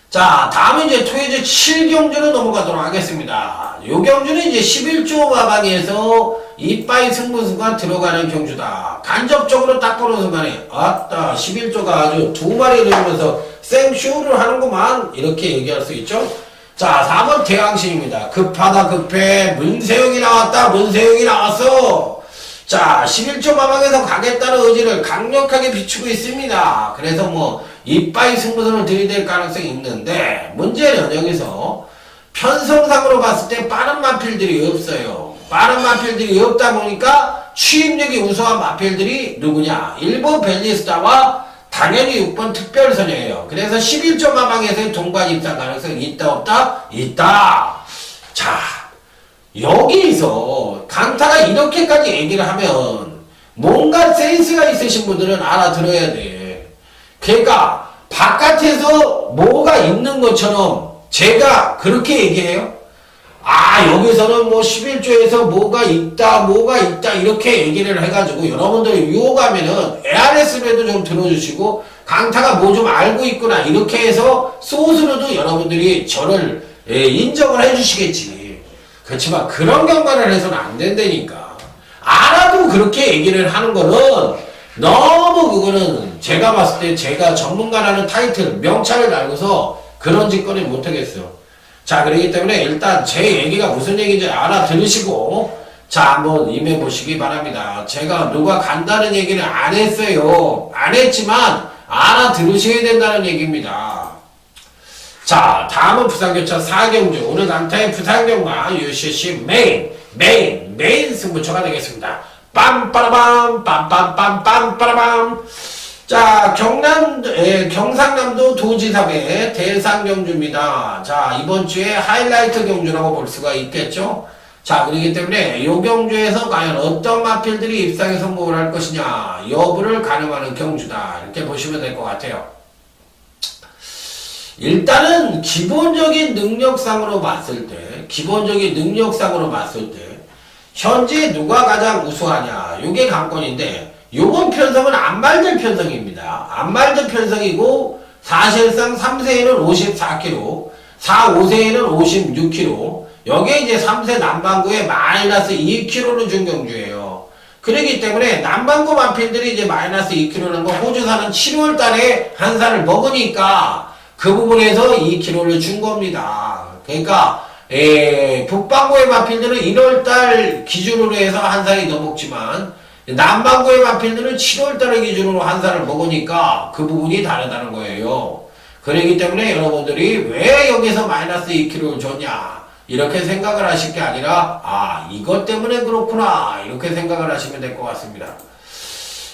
자, 다음은 이제 토요제 7경주로 넘어가도록 하겠습니다. 요 경주는 이제 11조 마방에서 이빠이 승부수가 들어가는 경주다. 간접적으로 딱 보는 순간에 아따 11조가 아주 2마리 들으면서 생쇼를 하는구만 이렇게 얘기할 수 있죠. 자, 4번 대왕신입니다. 급하다 급해 문세영이 나왔다 문세영이 나왔어. 자, 11조 마방에서 가겠다는 의지를 강력하게 비추고 있습니다. 그래서 뭐 이빠이 승부수를 들이댈 가능성이 있는데 문제는 여기서 편성상으로 봤을 때 빠른 마필들이 없어요. 빠른 마필들이 없다 보니까 추임력이 우수한 마필들이 누구냐? 1번 벨리스타와 당연히 6번 특별선이에요. 그래서 11조 마방에서의 동반 입상 가능성이 있다 없다? 있다. 자, 여기서 강타가 이렇게까지 얘기를 하면 뭔가 센스가 있으신 분들은 알아들어야 돼. 그러니까 바깥에서 뭐가 있는 것처럼 제가 그렇게 얘기해요. 아, 여기서는 뭐 11조에서 뭐가 있다 이렇게 얘기를 해가지고 여러분들이 유혹하면은 ARS로도 좀 들어주시고 강타가 뭐 좀 알고 있구나 이렇게 해서 소스로도 여러분들이 저를 인정을 해주시겠지. 그렇지만 그런 경관을 해서는 안 된다니까. 알아도 그렇게 얘기를 하는 거는 너무 그거는 제가 봤을 때 제가 전문가라는 타이틀 명찰을 달고서 그런 짓거리 못하겠어요. 자, 그렇기 때문에 일단 제 얘기가 무슨 얘기인지 알아들으시고 자, 한번 임해보시기 바랍니다. 제가 누가 간다는 얘기는 안 했어요. 안 했지만 알아들으셔야 된다는 얘기입니다. 자, 다음은 부산교차 4경주. 오늘 강타의 부산경마 UCC 메인 승부처가 되겠습니다. 빰빠라밤 빰빰빰빰빠라밤. 자, 경상남도 도지사배 대상경주입니다. 자, 이번 주에 하이라이트 경주라고 볼 수가 있겠죠. 자, 그렇기 때문에 이 경주에서 과연 어떤 마필들이 입상에 성공을 할 것이냐 여부를 가늠하는 경주다 이렇게 보시면 될 것 같아요. 일단은 기본적인 능력상으로 봤을 때 현재 누가 가장 우수하냐 요게 관건인데 요번 편성은 안말들 편성입니다. 안말들 편성이고 사실상 3세에는 54kg 4, 5세에는 56kg 여기에 이제 3세 남반구에 마이너스 2kg를 준 경주예요. 그렇기 때문에 남반구 마필들이 이제 마이너스 2kg라는 거 호주사는 7월 달에 한 살을 먹으니까 그 부분에서 2kg를 준 겁니다. 그러니까 북반구의 마필들은 1월달 기준으로 해서 한 살이 더 먹지만 남반구의 마필들은 7월달을 기준으로 한 살을 먹으니까 그 부분이 다르다는 거예요. 그렇기 때문에 여러분들이 왜 여기서 마이너스 2kg를 줬냐 이렇게 생각을 하실 게 아니라 이것 때문에 그렇구나 이렇게 생각을 하시면 될 것 같습니다.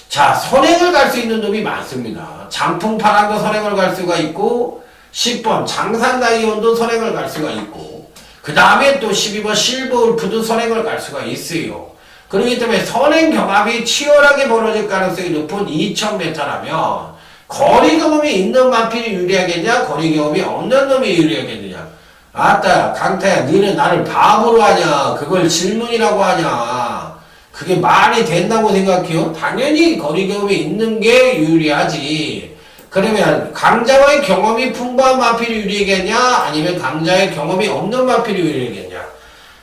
자, 선행을 갈 수 있는 놈이 많습니다. 장풍파랑도 선행을 갈 수가 있고 10번 장산다이온도 선행을 갈 수가 있고 그 다음에 또 12번 실버울프도 선행을 갈 수가 있어요. 그렇기 때문에 선행 경합이 치열하게 벌어질 가능성이 높은 2000m라면 거리 경험이 있는 마필이 유리하겠냐 거리 경험이 없는 놈이 유리하겠느냐. 아따 강태야 너는 나를 바보로 하냐 그걸 질문이라고 하냐 그게 말이 된다고 생각해요? 당연히 거리 경험이 있는 게 유리하지. 그러면 강자와의 경험이 풍부한 마필이 유리하겠냐 아니면 강자의 경험이 없는 마필이 유리하겠냐.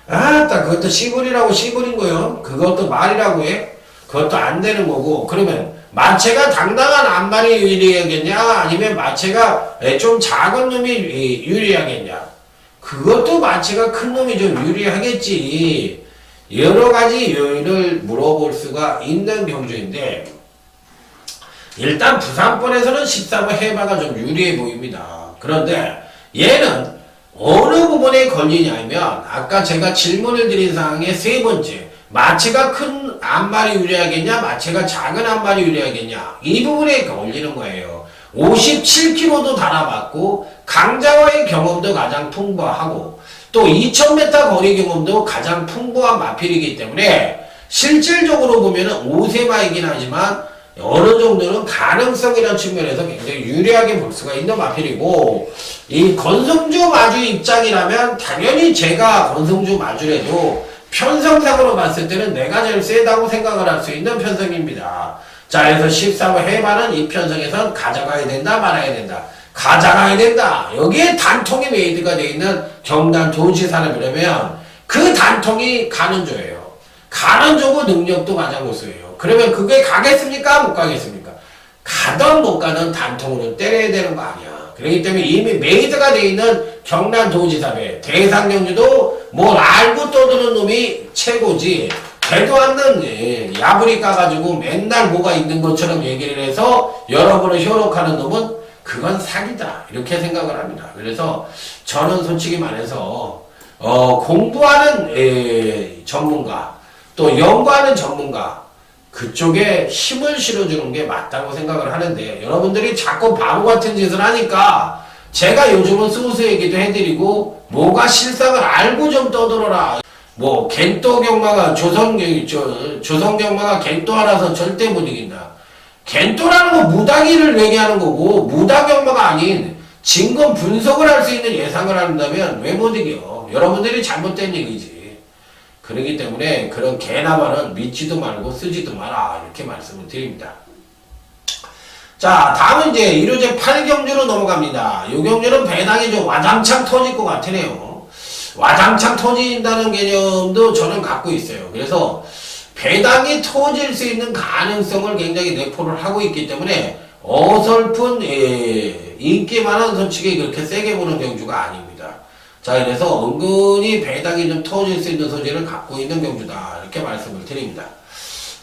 아따 그것도 시골이라고 시골인 거요. 그것도 말이라고 해. 그것도 안 되는 거고. 그러면 마체가 당당한 안말이 유리하겠냐 아니면 마체가 좀 작은 놈이 유리하겠냐. 그것도 마체가 큰 놈이 좀 유리하겠지. 여러 가지 요인을 물어볼 수가 있는 경주인데 일단 부산권에서는 13호 해마가 좀 유리해 보입니다. 그런데 얘는 어느 부분에 걸리냐면 아까 제가 질문을 드린 사항의 세 번째 마체가 큰 안말이 유리하겠냐 마체가 작은 안말이 유리하겠냐 이 부분에 걸리는 거예요. 57kg도 달아봤고 강자와의 경험도 가장 풍부하고 또 2000m 거리 경험도 가장 풍부한 마필이기 때문에 실질적으로 보면은 5세마이긴 하지만 어느 정도는 가능성이라는 측면에서 굉장히 유리하게 볼 수가 있는 마필이고 이 건성주 마주 입장이라면 당연히 제가 건성주 마주래도 편성상으로 봤을 때는 내가 제일 세다고 생각을 할 수 있는 편성입니다. 자, 그래서 13호 해마는 이 편성에선 가져가야 된다 말아야 된다. 가져가야 된다. 여기에 단통이 메이드가 되어 있는 경남 도지산업이라면 그 단통이 가는조예요. 가는조고 능력도 가장 우수해요. 그러면 그게 가겠습니까? 못 가겠습니까? 가던 못 가던 단통으로 때려야 되는 거 아니야. 그렇기 때문에 이미 메이드가 되어 있는 경남 도지사회 대상경주도 뭘 알고 떠드는 놈이 최고지. 되도 않는 야부리 까가지고 맨날 뭐가 있는 것처럼 얘기를 해서 여러분을 현혹하는 놈은 그건 사기다 이렇게 생각을 합니다. 그래서 저는 솔직히 말해서 공부하는 전문가 또 연구하는 전문가 그쪽에 힘을 실어주는 게 맞다고 생각을 하는데 여러분들이 자꾸 바보 같은 짓을 하니까 제가 요즘은 소수 얘기도 해드리고 뭐가 실상을 알고 좀 떠들어라. 뭐 겐또 경마가 조선 경마가 겐또 하나서 절대 못 이긴다. 겐또라는 거 무당이를 얘기하는 거고 무당 경마가 아닌 진검 분석을 할 수 있는 예상을 한다면 왜 못 이겨? 여러분들이 잘못된 얘기지. 그렇기 때문에 그런 개나 말은 믿지도 말고 쓰지도 마라 이렇게 말씀을 드립니다. 자, 다음은 이제 1호제 8경주로 넘어갑니다. 이 경주는 배당이 좀 와장창 터질 것 같으네요. 와장창 터진다는 개념도 저는 갖고 있어요. 그래서 배당이 터질 수 있는 가능성을 굉장히 내포를 하고 있기 때문에 어설픈 인기 많은 선측에 그렇게 세게 보는 경주가 아닙니다. 자, 그래서 은근히 배당이 좀 터질 수 있는 소재를 갖고 있는 경주다 이렇게 말씀을 드립니다.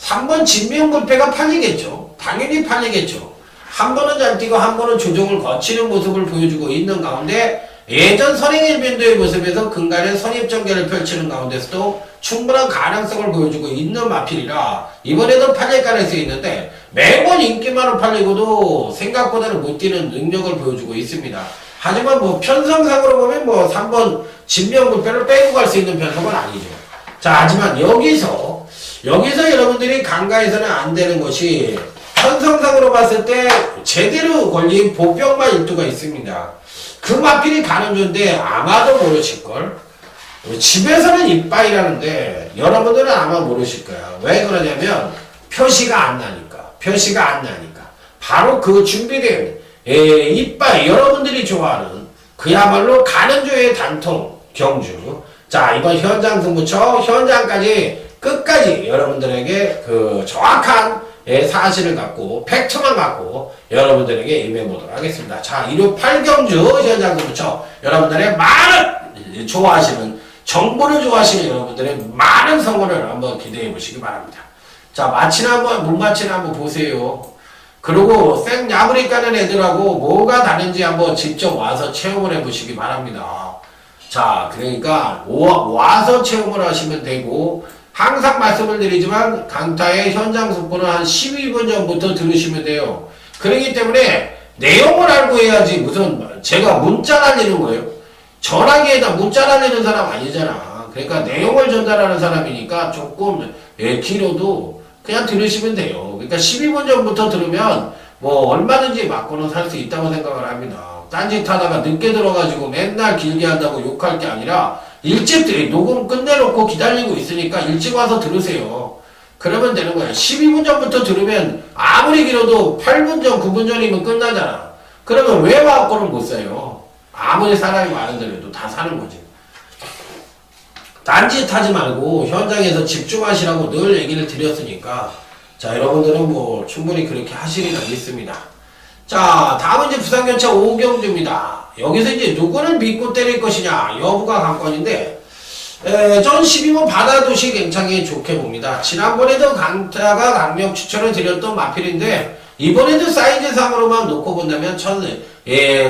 3번 진명불패가 팔리겠죠. 당연히 팔리겠죠. 한 번은 잘 뛰고 한 번은 조정을 거치는 모습을 보여주고 있는 가운데 예전 선행일변도의 모습에서 근간의 선입전개를 펼치는 가운데서도 충분한 가능성을 보여주고 있는 마필이라 이번에도 팔릴 가능성이 있는데 매번 인기만은 팔리고도 생각보다는 못 뛰는 능력을 보여주고 있습니다. 하지만 뭐 편성상으로 보면 뭐 3번 진명불패를 빼고 갈 수 있는 편성은 아니죠. 자, 하지만 여기서 여러분들이 간가해서는 안 되는 것이 편성상으로 봤을 때 제대로 걸린 보병마 일두가 있습니다. 그 마필이 가는 존데 아마도 모르실걸? 집에서는 이빠이라는데 여러분들은 아마 모르실 거야. 왜 그러냐면 표시가 안 나니까. 바로 그 준비된 이빠이 여러분들이 좋아하는 그야말로 가는 조의 단통 경주. 자, 이번 현장 승부처 현장까지 끝까지 여러분들에게 그 정확한 사실을 갖고 팩트만 갖고 여러분들에게 임해보도록 하겠습니다. 자, 1호 8경주 현장승부처 여러분들의 많은 좋아하시는 정보를 좋아하시는 여러분들의 많은 성원을 한번 기대해 보시기 바랍니다. 자, 자, 마취나 한번, 문마취나 한번 보세요. 그리고 생 야부리 까는 애들하고 뭐가 다른지 한번 직접 와서 체험을 해보시기 바랍니다. 자, 그러니까 와서 체험을 하시면 되고, 항상 말씀을 드리지만 강타의 현장 속보는 한 12분 전부터 들으시면 돼요. 그렇기 때문에 내용을 알고 해야지 무슨 제가 문자 날리는 거예요. 전화기에다 문자 날리는 사람 아니잖아. 그러니까 내용을 전달하는 사람이니까 조금 길어도 그냥 들으시면 돼요. 그러니까 12분 전부터 들으면 뭐 얼마든지 맞고는 살 수 있다고 생각을 합니다. 딴짓 하다가 늦게 들어가지고 맨날 길게 한다고 욕할 게 아니라 일찍 녹음 끝내놓고 기다리고 있으니까 일찍 와서 들으세요. 그러면 되는 거야. 12분 전부터 들으면 아무리 길어도 8분 전, 9분 전이면 끝나잖아. 그러면 왜 와갖고는 못 사요? 아무리 사람이 많은데도 다 사는 거지. 딴짓 하지 말고 현장에서 집중하시라고 늘 얘기를 드렸으니까 자, 여러분들은 뭐 충분히 그렇게 하시리라 믿습니다. 자, 다음은 이제 부산경찰 오경주입니다. 여기서 이제 누구를 믿고 때릴 것이냐 여부가 관건인데 전 12번 바다도시 굉장히 좋게 봅니다. 지난번에도 강타가 강력 추천을 드렸던 마필인데 이번에도 사이즈상으로만 놓고 본다면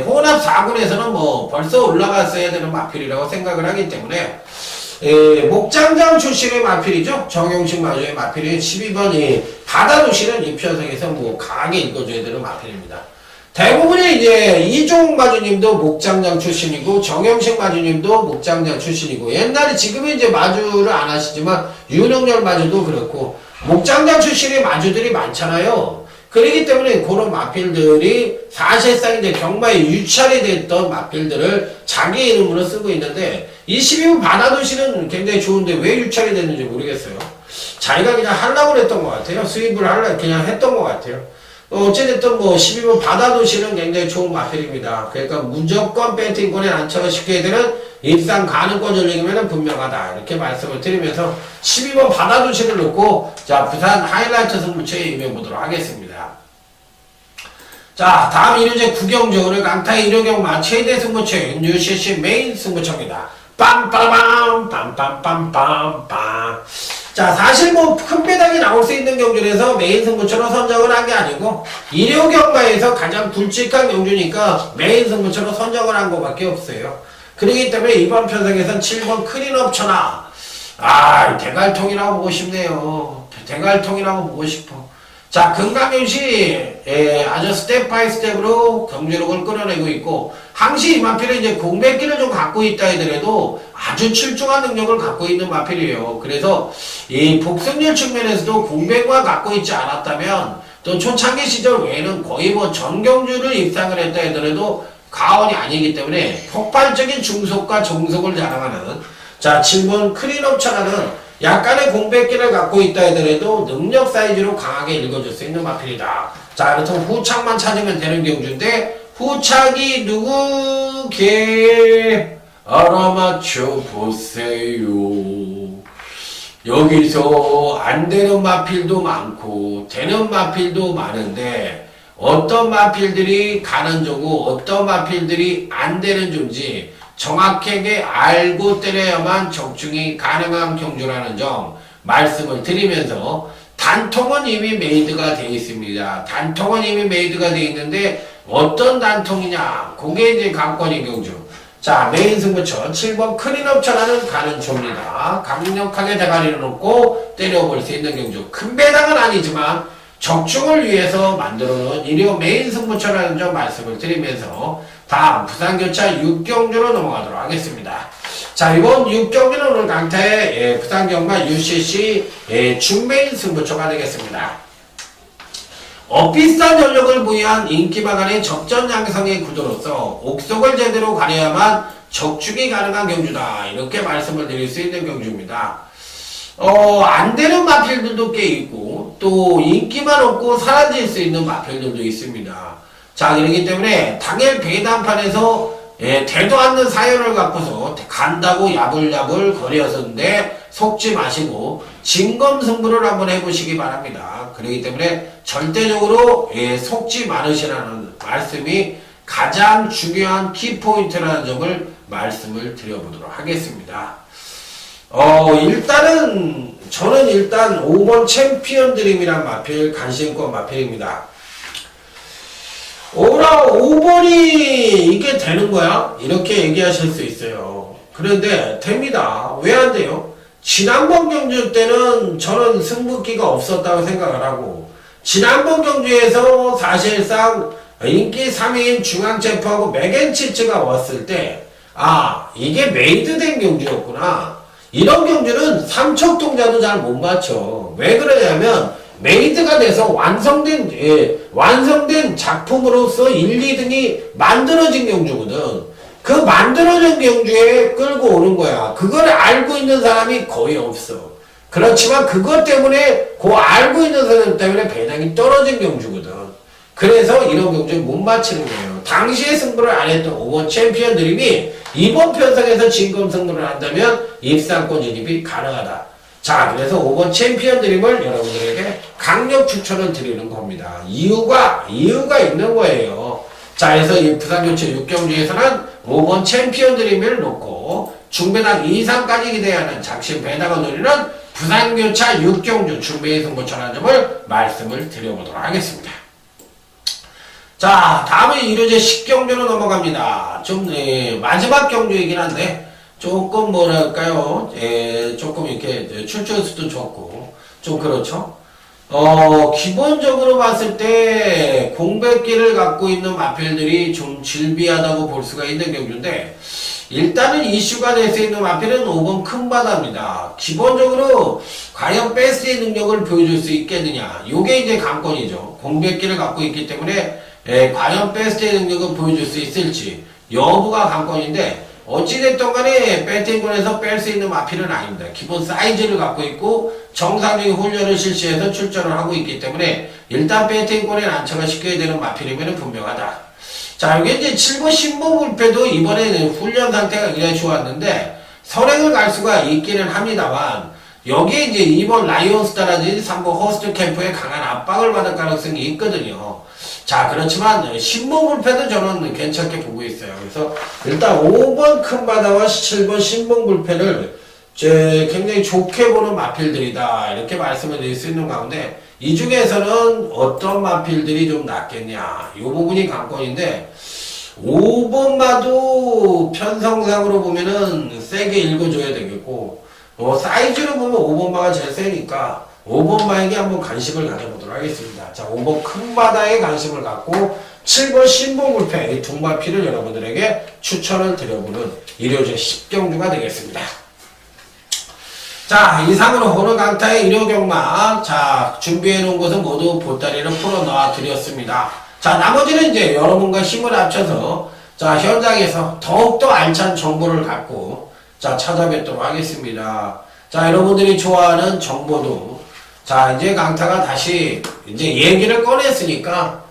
혼합 4군에서는 뭐 벌써 올라갔어야 되는 마필이라고 생각을 하기 때문에 목장장 출신의 마필이죠. 정용식 마주의 마필이 12번 바다도시는 이 편성에서 뭐 강하게 읽어줘야 되는 마필입니다. 대부분의 이제 이종 마주님도 목장장 출신이고 정영식 마주님도 목장장 출신이고 옛날에 지금은 이제 마주를 안 하시지만 윤영열 마주도 그렇고 목장장 출신의 마주들이 많잖아요. 그렇기 때문에 그런 마필들이 사실상 이제 경마에 유찰이 됐던 마필들을 자기 이름으로 쓰고 있는데 이 12분 바다도시는 굉장히 좋은데 왜 유찰이 됐는지 모르겠어요. 자기가 그냥 하려고 했던 것 같아요. 수입을 하려고 그냥 했던 것 같아요. 어찌됐든 뭐 12번 바다도시는 굉장히 좋은 마필입니다. 그러니까 무조건 배팅권에 안착을 시켜야 되는 일상 가능권 전략이면 분명하다. 이렇게 말씀을 드리면서 12번 바다도시를 놓고 자 부산 하이라이트 승부처에 임해보도록 하겠습니다. 자 다음 1호제 구경주 오늘 강타의 1호경마 최대 승부처 UCC 메인 승부처입니다. 빰빠밤 빰빰빰빰빰 자 사실 뭐 큰 배당이 나올 수 있는 경주에서 메인 승부처로 선정을 한 게 아니고 1호 경마에서 가장 굵직한 경주니까 메인 승부처로 선정을 한 것밖에 없어요. 그렇기 때문에 이번 편성에서는 7번 크린업처나 대갈통이라고 보고 싶네요. 대갈통이라고 보고 싶어. 자 금강윤시 아주 스텝 바이 스텝으로 경주력을 끌어내고 있고 항시 이 마필은 이제 공백기를 좀 갖고 있다 하더라도 아주 출중한 능력을 갖고 있는 마필이에요. 그래서 이 복승률 측면에서도 공백만 갖고 있지 않았다면 또 초창기 시절 외에는 거의 뭐 전경주를 입상을 했다 하더라도 가언이 아니기 때문에 폭발적인 중속과 정속을 자랑하는 자 7번 크린업차라는 약간의 공백기를 갖고 있다 하더라도 능력 사이즈로 강하게 읽어줄 수 있는 마필이다. 자 그렇다면 후착만 찾으면 되는 경주인데 후착이 누구게 알아맞혀 보세요. 여기서 안 되는 마필도 많고 되는 마필도 많은데 어떤 마필들이 가는 조고 어떤 마필들이 안 되는 조인지 정확하게 알고 때려야만 적중이 가능한 경주라는 점 말씀을 드리면서 단통은 이미 메이드가 되어 있습니다. 단통은 이미 메이드가 되어 있는데 어떤 단통이냐 그게 이제 관건인 경주. 자 메인 승부처 7번 크린업처라는 가는 조입니다. 강력하게 대가리를 놓고 때려볼 수 있는 경주. 큰 배당은 아니지만 적중을 위해서 만들어놓은 일요 메인 승부처라는 점 말씀을 드리면서 다음 부산교차 6경주로 넘어가도록 하겠습니다. 자 이번 6경주는 오늘 강타의 부산경마 UCC 중메인 승부처가 되겠습니다. 비싼 전력을 부여한 인기방안의 적전양성의 구도로서 옥석을 제대로 가려야만 적중이 가능한 경주다. 이렇게 말씀을 드릴 수 있는 경주입니다. 안 되는 마필들도 꽤 있고 또 인기만 없고 사라질 수 있는 마필들도 있습니다. 자 그렇기 때문에 당일 배당판에서 되도 않는 사연을 갖고서 간다고 야불야불 거렸었는데 속지 마시고 진검승부를 한번 해보시기 바랍니다. 그렇기 때문에 절대적으로 속지 마으시라는 말씀이 가장 중요한 키포인트라는 점을 말씀을 드려보도록 하겠습니다. 일단은 저는 일단 5번 챔피언 드림이란 마필, 간신권 마필입니다. 5번이 이게 되는 거야? 이렇게 얘기하실 수 있어요. 그런데 됩니다. 왜 안 돼요? 지난번 경주 때는 저는 승부기가 없었다고 생각을 하고, 지난번 경주에서 사실상 인기 3위인 중앙체프하고 맥앤치츠가 왔을 때, 아, 이게 메이드된 경주였구나. 이런 경주는 삼척동자도 잘 못 맞춰. 왜 그러냐면, 메이드가 돼서 완성된 작품으로서 1, 2등이 만들어진 경주거든. 그 만들어진 경주에 끌고 오는 거야. 그걸 알고 있는 사람이 거의 없어. 그렇지만 그것 때문에, 그 알고 있는 사람 때문에 배당이 떨어진 경주거든. 그래서 이런 경주를 못 맞히는 거예요. 당시에 승부를 안 했던 5번 챔피언 드림이 이번 편성에서 진검 승부를 한다면 입상권 진입이 가능하다. 자, 그래서 5번 챔피언 드림을 여러분들에게 강력 추천을 드리는 겁니다. 이유가 있는 거예요. 자, 그래서 이 부산교체 6경주에서는 5번 챔피언 드림을 놓고 중배당 2상까지 기대하는 작심 배당을 노리는 부산교차 6경주 중배의 승부처라는 점을 말씀을 드려보도록 하겠습니다. 자, 다음은 1호제 10경주로 넘어갑니다. 좀 마지막 경주이긴 한데 조금 뭐랄까요, 조금 이렇게 출전수도 좋고 좀 그렇죠. 기본적으로 봤을 때 공백기를 갖고 있는 마필들이 좀 질비하다고 볼 수가 있는 경주인데, 일단은 이슈가 될 수 있는 마필은 5번 큰바다입니다. 기본적으로 과연 베스트의 능력을 보여줄 수 있겠느냐, 요게 이제 관건이죠. 공백기를 갖고 있기 때문에 과연 베스트의 능력을 보여줄 수 있을지 여부가 관건인데, 어찌됐든 간에 배팅권에서 뺄 수 있는 마필은 아닙니다. 기본 사이즈를 갖고 있고 정상적인 훈련을 실시해서 출전을 하고 있기 때문에 일단 배팅권에 난처가 시켜야 되는 마필이면 분명하다. 자, 여기 이제 7번 신봉불패도 이번에는 훈련 상태가 굉장히 좋았는데 선행을 갈 수가 있기는 합니다만, 여기에 이제 2번 라이온스타라든지 3번 호스트 캠프에 강한 압박을 받을 가능성이 있거든요. 자, 그렇지만 신봉불패도 저는 괜찮게 보고 있어요. 그래서 일단 5번 큰바다와 7번 신봉불패를 굉장히 좋게 보는 마필들이다, 이렇게 말씀을 드릴 수 있는 가운데, 이 중에서는 어떤 마필들이 좀 낫겠냐, 이 부분이 관건인데, 5번마도 편성상으로 보면은 세게 읽어줘야 되겠고, 사이즈로 보면 5번마가 제일 세니까 5번마에게 한번 관심을 가져보도록 하겠습니다. 자, 5번 큰바다에 관심을 갖고 7번 신봉불패, 이 두 마필을 여러분들에게 추천을 드려보는 일요제 10경주가 되겠습니다. 자, 이상으로 오늘 강타의 일요경마, 자, 준비해놓은 것은 모두 보따리를 풀어 넣어 드렸습니다. 자, 나머지는 이제 여러분과 힘을 합쳐서, 자, 현장에서 더욱더 알찬 정보를 갖고, 자, 찾아뵙도록 하겠습니다. 자, 여러분들이 좋아하는 정보도, 자, 이제 강타가 다시 이제 얘기를 꺼냈으니까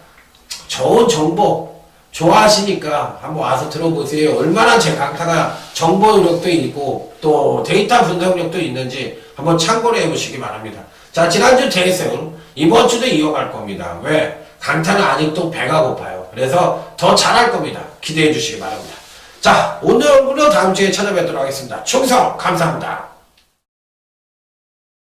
좋은 정보 좋아하시니까 한번 와서 들어보세요. 얼마나 제 강타가 정보 능력도 있고 또 데이터 분석력도 있는지 한번 참고를 해보시기 바랍니다. 자, 지난주 대승 이번 주도 이어갈 겁니다. 왜? 강타는 아직도 배가 고파요. 그래서 더 잘할 겁니다. 기대해 주시기 바랍니다. 자, 오늘로 다음 주에 찾아뵙도록 하겠습니다. 충성 감사합니다.